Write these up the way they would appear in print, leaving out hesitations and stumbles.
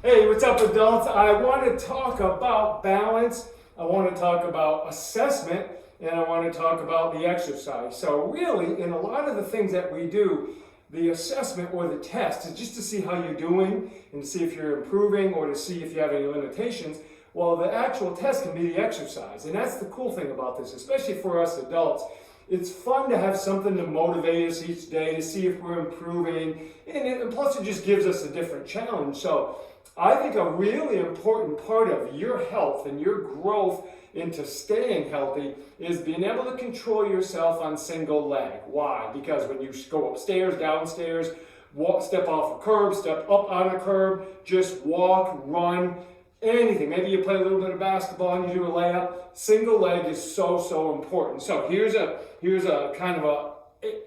Hey, what's up, adults? I want to talk about balance, I want to talk about assessment, and I want to talk about the exercise. So really, in a lot of the things that we do, the assessment or the test is just to see how you're doing and to see if you're improving or to see if you have any limitations. Well, the actual test can be the exercise, and that's the cool thing about this, especially for us adults. It's fun to have something to motivate us each day to see if we're improving, and plus it just gives us a different challenge. So I think a really important part of your health and your growth into staying healthy is being able to control yourself on single leg. Why? Because when you go upstairs, downstairs, walk, step off a curb, step up on a curb, just walk, run, anything. Maybe you play a little bit of basketball and you do a layup. Single leg is so important. So here's a kind of a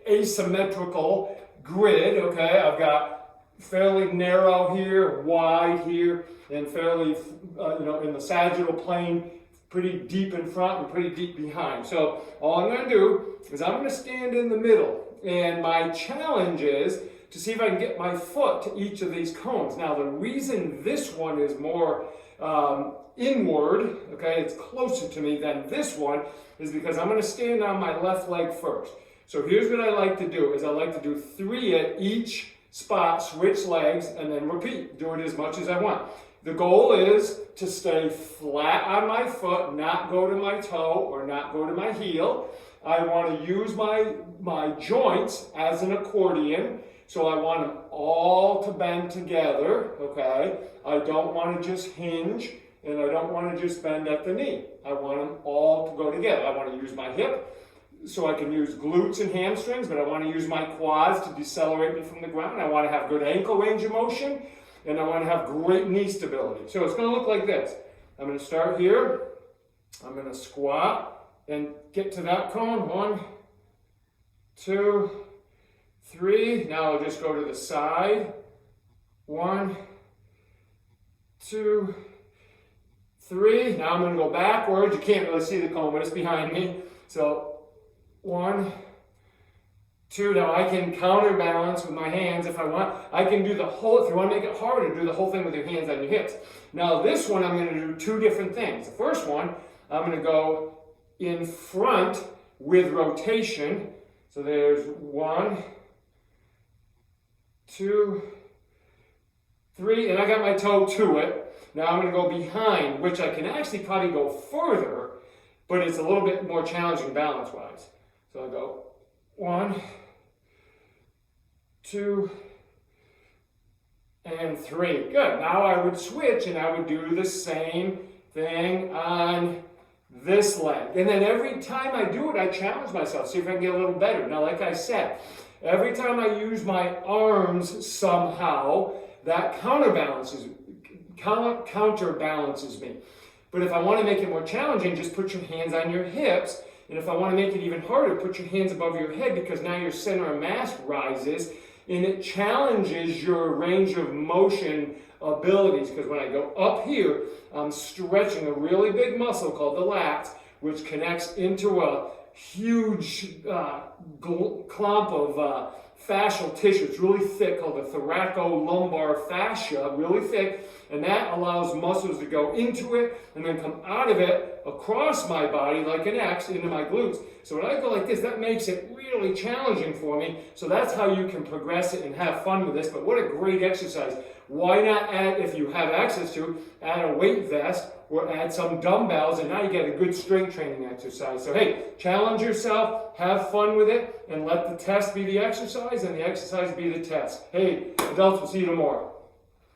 asymmetrical grid. Okay, I've got fairly narrow here, wide here, and fairly in the sagittal plane, pretty deep in front and pretty deep behind. So all I'm going to do is I'm going to stand in the middle, and my challenge is to see if I can get my foot to each of these cones. Now the reason this one is more inward, okay, it's closer to me than this one, is because I'm going to stand on my left leg first. So here's what I like to do, is I like to do 3 at each spot, switch legs, and then repeat. Do it as much as I want. The goal is to stay flat on my foot, not go to my toe or not go to my heel. I want to use my joints as an accordion, so I want them all to bend together, okay? I don't want to just hinge, and I don't want to just bend at the knee. I want them all to go together. I want to use my hip, so I can use glutes and hamstrings, but I want to use my quads to decelerate me from the ground. I want to have good ankle range of motion, and I want to have great knee stability. So it's going to look like this. I'm going to start here. I'm going to squat and get to that cone. 1, 2, 3. Now I'll just go to the side. 1, 2, 3. Now I'm going to go backwards. You can't really see the cone, but it's behind me. So 1, 2. Now I can counterbalance with my hands if I want. I can do the whole, if you want to make it harder, do the whole thing with your hands on your hips. Now this one I'm going to do 2 different things. The first one, I'm going to go in front with rotation. So there's 1, 2, 3, and I got my toe to it. Now I'm going to go behind, which I can actually probably go further, but it's a little bit more challenging balance-wise. So I go 1, 2, and 3. Good. Now I would switch and I would do the same thing on this leg. And then every time I do it, I challenge myself, see if I can get a little better. Now, like I said, every time I use my arms somehow, that counterbalances me. But if I want to make it more challenging, just put your hands on your hips. And if I want to make it even harder, put your hands above your head, because now your center of mass rises and it challenges your range of motion abilities. Because when I go up here, I'm stretching a really big muscle called the lats, which connects into a huge clump of fascial tissue. It's really thick, called the thoracolumbar fascia, really thick, and that allows muscles to go into it and then come out of it across my body like an X into my glutes. So when I go like this, that makes it really challenging for me. So that's how you can progress it and have fun with this. But what a great exercise. Why not add, if you have access to, add a weight vest or add some dumbbells, and now you get a good strength training exercise. So hey, challenge yourself, have fun with it, and let the test be the exercise and the exercise be the test. Hey, adults, we'll see you tomorrow.